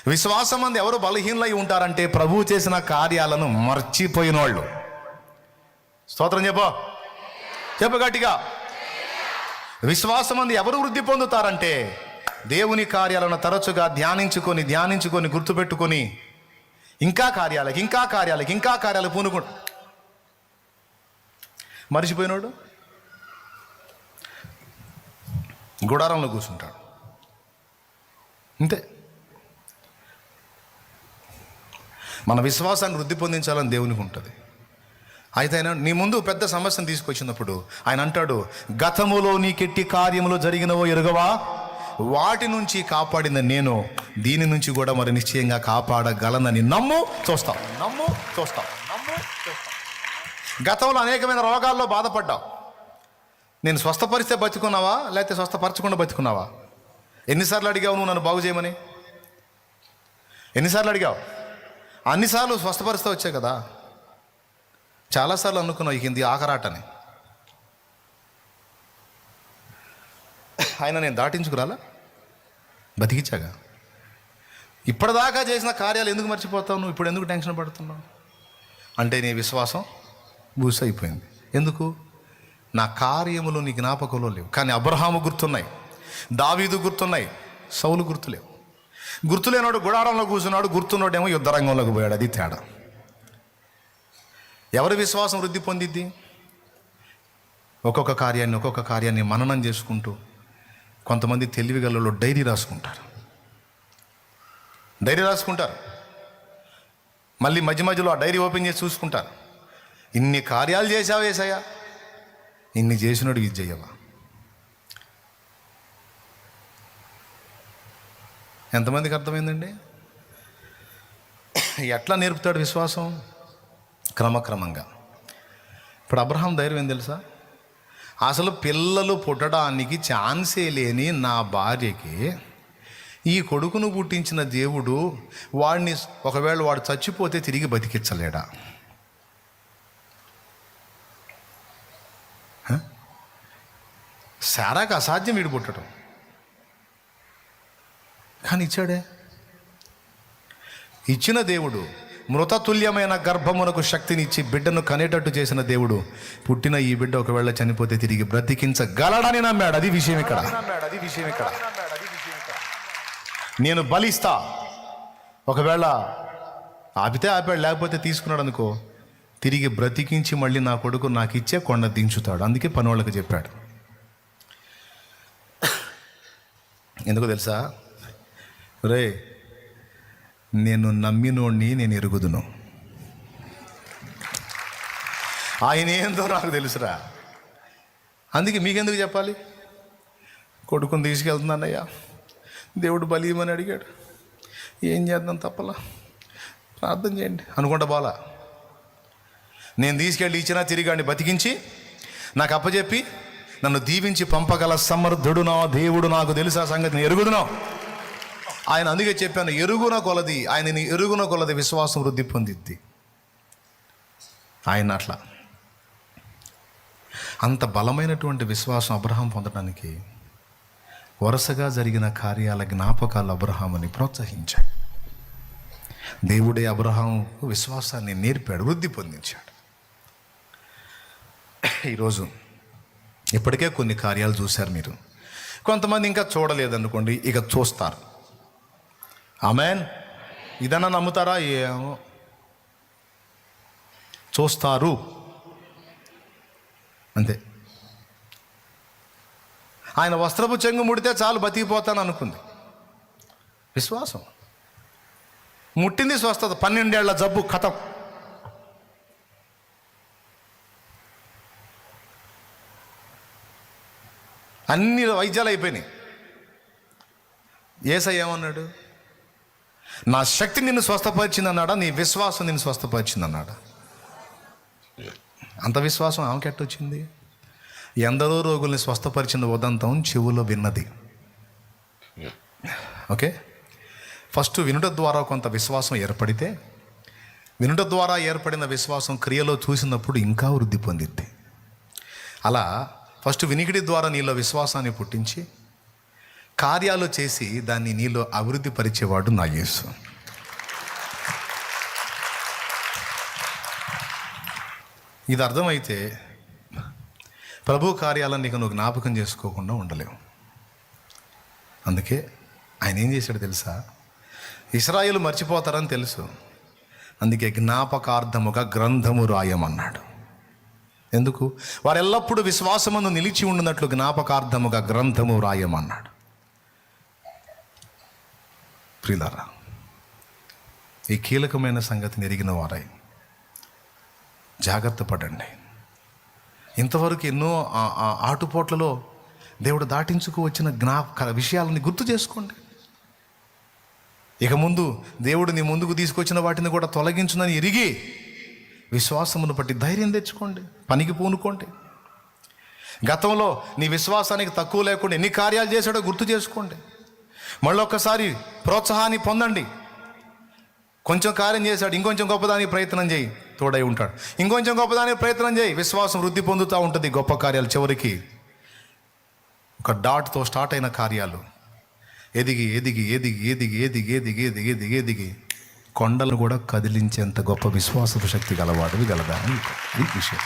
విశ్వాసం అందు ఎవరు బలహీనలై ఉంటారంటే ప్రభువు చేసిన కార్యాలను మర్చిపోయిన వాళ్ళు. స్తోత్రం చెప్పు గట్టిగా. విశ్వాసం అందు ఎవరు వృద్ధి పొందుతారంటే దేవుని కార్యాలను తరచుగా ధ్యానించుకొని గుర్తుపెట్టుకొని ఇంకా కార్యాలకు పూనుకు మర్చిపోయినోడు గుడారంలో కూర్చుంటాడు అంతే. మన విశ్వాసాన్ని వృద్ధి పొందించాలని దేవునికి ఉంటుంది. అయితే ఆయన నీ ముందు పెద్ద సమస్యను తీసుకొచ్చినప్పుడు ఆయన అంటాడు, గతములో నీకెట్టి కార్యములు జరిగినవో ఎరుగవా, వాటి నుంచి కాపాడిన నేను దీని నుంచి కూడా మరి నిశ్చయంగా కాపాడగలనని నమ్ము చూస్తాం. గతంలో అనేకమైన రోగాల్లో బాధపడ్డావు. నేను స్వస్థపరిస్తే బతుకున్నావా, లేకపోతే స్వస్థపరచకుండా బతుకున్నావా? ఎన్నిసార్లు అడిగావు నువ్వు నన్ను బాగు చేయమని? ఎన్నిసార్లు అడిగావు? అన్నిసార్లు స్వస్థపరిస్తే వచ్చాయి కదా. చాలాసార్లు అనుకున్నావు ఇక ఇది ఆఖరాటని. ఆయన నేను దాటించుకురాలా, బతికిచ్చాగా. ఇప్పటిదాకా చేసిన కార్యాలు ఎందుకు మర్చిపోతావు నువ్వు? ఇప్పుడు ఎందుకు టెన్షన్ పడుతున్నావు అంటే నీ విశ్వాసం బూసైపోయింది. ఎందుకు? నా కార్యములు నీ జ్ఞాపకంలో లేవు. కానీ అబ్రహాము గుర్తున్నాయి, దావీదు గుర్తున్నాయి, సౌలు గుర్తులేవు. గుర్తులేనాడు గుడారంలో కూర్చున్నాడు, గుర్తున్నోడేమో యుద్ధరంగంలోకి పోయాడు. అది తేడా. ఎవరి విశ్వాసం వృద్ధి పొందిద్ది? ఒక్కొక్క కార్యాన్ని మననం చేసుకుంటూ. కొంతమంది తెలివిగలలో డైరీ రాసుకుంటారు. మళ్ళీ మధ్యలో ఆ డైరీ ఓపెన్ చేసి చూసుకుంటారు. ఇన్ని కార్యాలు చేశావు యేసయ్యా, ఇన్ని చేసినోడు ఇది చెయ్యవా? ఎంతమందికి అర్థమైందండి? ఎట్లా నేర్పుతాడు విశ్వాసం? క్రమక్రమంగా. ఇప్పుడు అబ్రహాం ధైర్యం ఏం తెలుసా? అసలు పిల్లలు పుట్టడానికి ఛాన్సే లేని నా భార్యకి ఈ కొడుకును పుట్టించిన దేవుడు వాడిని ఒకవేళ వాడు చచ్చిపోతే తిరిగి బతికించలేడా? శారాకు అసాధ్యం వీడు పుట్టడం, కానీ ఇచ్చాడే. ఇచ్చిన దేవుడు మృతతుల్యమైన గర్భమునకు శక్తినిచ్చి బిడ్డను కనేటట్టు చేసిన దేవుడు పుట్టిన ఈ బిడ్డ ఒకవేళ చనిపోతే తిరిగి బ్రతికించగలడని నమ్మాడు. అది విషయం ఇక్కడ. నేను బలిస్తా, ఒకవేళ ఆపితే ఆపాడు, లేకపోతే తీసుకున్నాడు అనుకో, తిరిగి బ్రతికించి మళ్ళీ నా కొడుకు నాకు ఇచ్చే కొండ దించుతాడు. అందుకే పనోళ్ళకి చెప్పాడు. ఎందుకు తెలుసా? రే, నేను నమ్మినోడిని నేను ఎరుగుదును. ఆయన ఏందో నాకు తెలుసురా. అందుకే మీకెందుకు చెప్పాలి? కొడుకుని తీసుకెళ్తున్నానయ్యా, దేవుడు బలియమని అడిగాడు, ఏం చేద్దాం తప్పలా, ప్రార్థన చేయండి అనుకుంటా బాలా. నేను తీసుకెళ్ళి ఇచ్చినా తిరిగాడిని బతికించి నాకు అప్పచెప్పి నన్ను దీవించి పంపగల సమర్థుడు నా దేవుడు నాకు తెలుసు. ఆ సంగతి నేను ఎరుగుదును. ఆయన అందుకే చెప్పాను, ఆయనని ఎరుగున కొలది విశ్వాసం వృద్ధి పొందిద్ది. ఆయన అట్లా అంత బలమైనటువంటి విశ్వాసం అబ్రహాం పొందడానికి వరుసగా జరిగిన కార్యాల జ్ఞాపకాలు అబ్రహాముని ప్రోత్సహించాయి. దేవుడే అబ్రహాముకు విశ్వాసాన్ని నేర్పాడు, వృద్ధి పొందించాడు. ఈరోజు ఇప్పటికే కొన్ని కార్యాలు చూశారు మీరు. కొంతమంది ఇంకా చూడలేదనుకోండి, ఇక చూస్తారు. ఆమేన్. ఇదన్నా నమ్ముతారా? ఏమో, చూస్తారు అంతే. ఆయన వస్త్రపు చెంగు ముడితే చాలు బతికిపోతాను అనుకుంది. విశ్వాసం ముట్టింది, స్వస్థత. 12 ఏళ్ల జబ్బు ఖతం. అన్ని వైద్యాలు అయిపోయినాయి. యేసయ్య ఏమన్నాడు? నా శక్తి నిన్ను స్వస్థపరిచింది అన్నాడా? నీ విశ్వాసం నిన్ను స్వస్థపరిచింది అన్నాడా? అంత విశ్వాసం ఆమెకి ఎట్టొచ్చింది? ఎందరో రోగుల్ని స్వస్థపరిచిన ఉదంతం చెవులో విన్నది. ఓకే, ఫస్ట్ వినుట ద్వారా కొంత విశ్వాసం ఏర్పడితే, వినుట ద్వారా ఏర్పడిన విశ్వాసం క్రియలో చూసినప్పుడు ఇంకా వృద్ధి పొందిద్ది. అలా ఫస్ట్ వినికిడి ద్వారా నీలో విశ్వాసాన్ని పుట్టించి కార్యాలు చేసి దాన్ని నీలో అభివృద్ధి పరిచేవాడు నా యేసు. ఇది అర్థమైతే ప్రభు కార్యాలను నీకు నువ్వు జ్ఞాపకం చేసుకోకుండా ఉండలేవు. అందుకే ఆయన ఏం చేశాడు తెలుసా? ఇశ్రాయేలు మర్చిపోతారని తెలుసు, అందుకే జ్ఞాపకార్థముగా గ్రంథము రాయమన్నాడు. ఎందుకు? వారు ఎల్లప్పుడూ విశ్వాసమందు నిలిచి ఉండినట్లు జ్ఞాపకార్థముగా గ్రంథము రాయమన్నాడు. ప్రియులారా, ఈ కీలకమైన సంగతిని ఎరిగిన వారై జాగ్రత్త పడండి. ఇంతవరకు ఎన్నో ఆటుపోట్లలో దేవుడు దాటించుకు వచ్చిన విషయాలని గుర్తు చేసుకోండి. ఇక ముందు దేవుడు నీ ముందుకు తీసుకొచ్చిన వాటిని కూడా తొలగించునని ఎరిగి విశ్వాసమును బట్టి ధైర్యం తెచ్చుకోండి, పనికి పూనుకోండి. గతంలో నీ విశ్వాసానికి తక్కువ లేకుండా ఎన్ని కార్యాలు చేశాడో గుర్తు చేసుకోండి. మళ్ళీ ఒక్కసారి ప్రోత్సాహాన్ని పొందండి. కొంచెం కార్యం చేశాడు, ఇంకొంచెం గొప్పదానికి ప్రయత్నం చేయి, తోడై ఉంటాడు. ఇంకొంచెం గొప్పదానికి ప్రయత్నం చేయి, విశ్వాసం వృద్ధి పొందుతూ ఉంటుంది. గొప్ప కార్యాలు చివరికి ఒక డాట్తో స్టార్ట్ అయిన కార్యాలు ఎదిగి ఎదిగి ఎదిగి ఎదిగి ఎదిగి ఎదిగి ఎదిగి ఎదిగి ఎదిగి కొండలను కూడా కదిలించేంత గొప్ప విశ్వాసపు శక్తి గలవాడు గలదా ఈ విషయం.